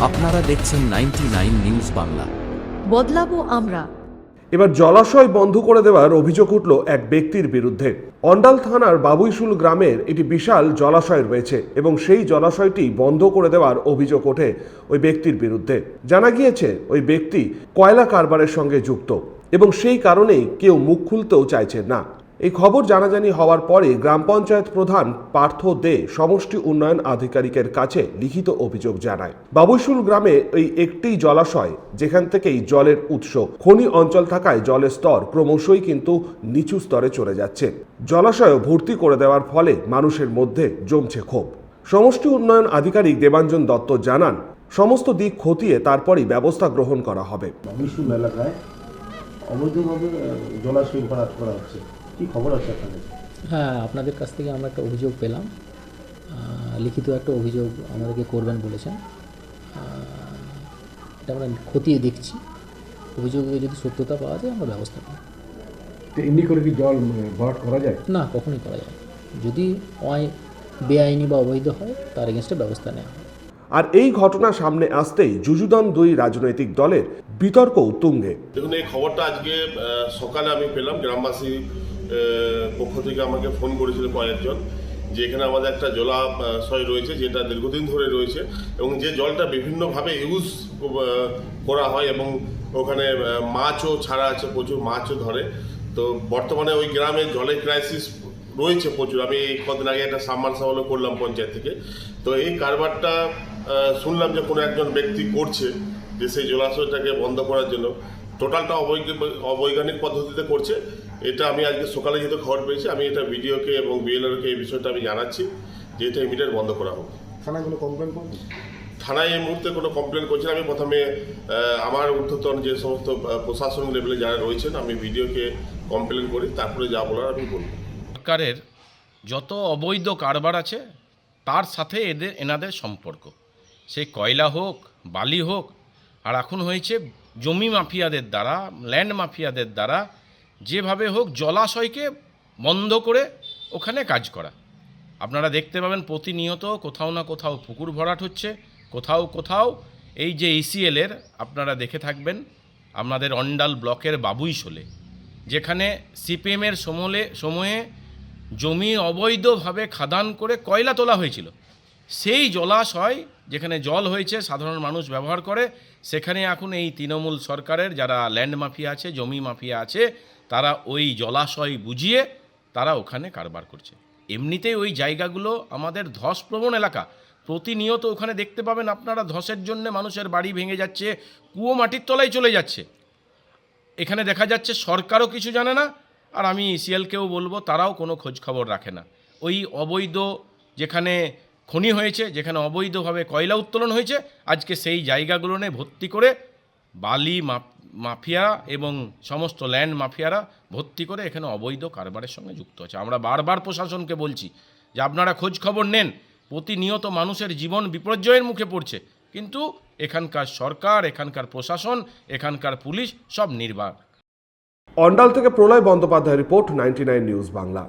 আপনারা দেখছেন 99 নিউজ বাংলা। বদলাবো আমরা। এবার জলাশয় বন্ধ করে দেওয়ার অভিযোগ উঠল এক ব্যক্তির বিরুদ্ধে। অন্ডাল থানার বাবুইশুল গ্রামের একটি বিশাল জলাশয় রয়েছে এবং সেই জলাশয়টি বন্ধ করে দেওয়ার অভিযোগ ওঠে ওই ব্যক্তির বিরুদ্ধে। জানা গিয়েছে ওই ব্যক্তি কয়লা কারবারের সঙ্গে যুক্ত এবং সেই কারণেই কেউ মুখ খুলতেও চাইছেন না। এই খবর জানাজানি হওয়ার পরে গ্রাম পঞ্চায়েত প্রধান পার্থ দে সমষ্টি উন্নয়ন আধিকারিকের কাছে লিখিত অভিযোগ জানায়। বাবুইশুল গ্রামে এই একটি জলাশয় যেখান থেকেই জলের উৎস, খনি অঞ্চল থাকায় জলের স্তর ক্রমশই কিন্তু নিচু স্তরে চলে যাচ্ছে। জলাশয় ভর্তি করে দেওয়ার ফলে মানুষের মধ্যে জমছে ক্ষোভ। সমষ্টি উন্নয়ন আধিকারিক দেবাঞ্জন দত্ত জানান, সমস্ত দিক খতিয়ে তারপরই ব্যবস্থা গ্রহণ করা হবে। বাবুইশুল এলাকায় অবৈধভাবে জলাশয় ভরাট করা হচ্ছে, কি খবর আছে আপনাদের? হ্যাঁ, আপনাদের কাছ থেকে আমরা একটা অভিযোগ পেলাম, লিখিত একটা অভিযোগ আমাদেরকে করবেন বলেছেন। এটা আমরা খতিয়ে দেখছি, অভিযোগে যদি সত্যতা পাওয়া যায় আমরা ব্যবস্থা নেব। তো এমনি করে কি জল ভরাট করা যায়? না, কখনোই করা যায়। যদি বেআইনি বা অবৈধ হয় তার এগেনস্টে ব্যবস্থা নেওয়া হয়। আর এই ঘটনা সামনে আসতেই যুযুদান দুই রাজনৈতিক দলের বিতর্ক তুঙ্গে। দেখুন, এই খবরটা আজকে সকালে আমি পেলাম। গ্রামবাসী পক্ষ থেকে আমাকে ফোন করেছিল কয়েকজন যে এখানে আমাদের একটা জলাশয় রয়েছে যেটা দীর্ঘদিন ধরে রয়েছে এবং যে জলটা বিভিন্নভাবে ইউজ করা হয় এবং ওখানে মাছও ছাড়া আছে, প্রচুর মাছও ধরে। তো বর্তমানে ওই গ্রামে জলের ক্রাইসিস রয়েছে প্রচুর। আমি কদিন আগে একটা সাবমার্সাবলও করলাম পঞ্চায়েত থেকে। তো এই কারবারটা শুনলাম যে কোনো একজন ব্যক্তি করছে, যে সেই জলাশয়টাকে বন্ধ করার জন্য টোটালটা অবৈজ্ঞানিক পদ্ধতিতে করছে। এটা আমি আজকে সকালে যেহেতু খবর পেয়েছি, আমি এটা বিডিওকে এবং বিএলআরকে এই বিষয়টা আমি জানাচ্ছি যে এটা ইমিডিয়েট বন্ধ করা হোক। থানায় কোনো কমপ্লেন করবে? থানায় এই মুহূর্তে কোনো কমপ্লেন করছি না। আমি প্রথমে আমার ঊর্ধ্বতন যে সমস্ত প্রশাসনিক লেভেলে যারা রয়েছেন আমি বিডিওকে কমপ্লেন করি, তারপরে যা বলার আমি বলব। সরকারের যত অবৈধ কারবার আছে তার সাথে এনাদের সম্পর্ক, সে কয়লা হোক, বালি হোক, আর এখন হয়েছে জমি মাফিয়াদের দ্বারা, ল্যান্ড মাফিয়াদের দ্বারা যেভাবে হোক জলাশয়কে বন্ধ করে ওখানে কাজ করা। আপনারা দেখতে পাবেন প্রতিনিয়ত কোথাও না কোথাও পুকুর ভরাট হচ্ছে, কোথাও কোথাও এই যে ECL-এর আপনারা দেখে থাকবেন আপনাদের অন্ডাল ব্লকের বাবুইশোলে, যেখানে CPM-এর সময়ে জমি অবৈধভাবে খাদান করে কয়লা তোলা হয়েছিল। সেই জলাশয় যেখানে জল হয়েছে সাধারণ মানুষ ব্যবহার করে, সেখানে এখন এই তৃণমূল সরকারের যারা ল্যান্ড মাফিয়া আছে, জমি মাফিয়া আছে, তারা ওই জলাশয় বুঝিয়ে তারা ওখানে কারবার করছে। এমনিতেই ওই জায়গাগুলো আমাদের ধসপ্রবণ এলাকা। প্রতিনিয়ত ওখানে দেখতে পাবেন আপনারা ধসের জন্য মানুষের বাড়ি ভেঙে যাচ্ছে, কুয়ো মাটির তলায় চলে যাচ্ছে। এখানে দেখা যাচ্ছে সরকারও কিছু জানে না, আর আমি ECL-কেও বলবো তারাও কোনো খোঁজ খবর রাখে না। ওই অবৈধ যেখানে খনি হয়েছে, যেখানে অবৈধভাবে কয়লা উত্তোলন হয়েছে, আজকে সেই জায়গাগুলো নিয়ে ভর্তি করে বালি মাফিয়া এবং সমস্ত ল্যান্ড মাফিয়ারা ভর্তি করে এখানে অবৈধ কারবারের সঙ্গে যুক্ত আছে। আমরা বারবার প্রশাসনকে বলছি যে আপনারা খোঁজ খবর নেন, প্রতিনিয়ত মানুষের জীবন বিপর্যয়ের মুখে পড়ছে, কিন্তু এখানকার সরকার, এখানকার প্রশাসন, এখানকার পুলিশ সব নির্বাক। অন্ডাল থেকে প্রলয় বন্দ্যোপাধ্যায়ের রিপোর্ট, 99 নিউজ বাংলা।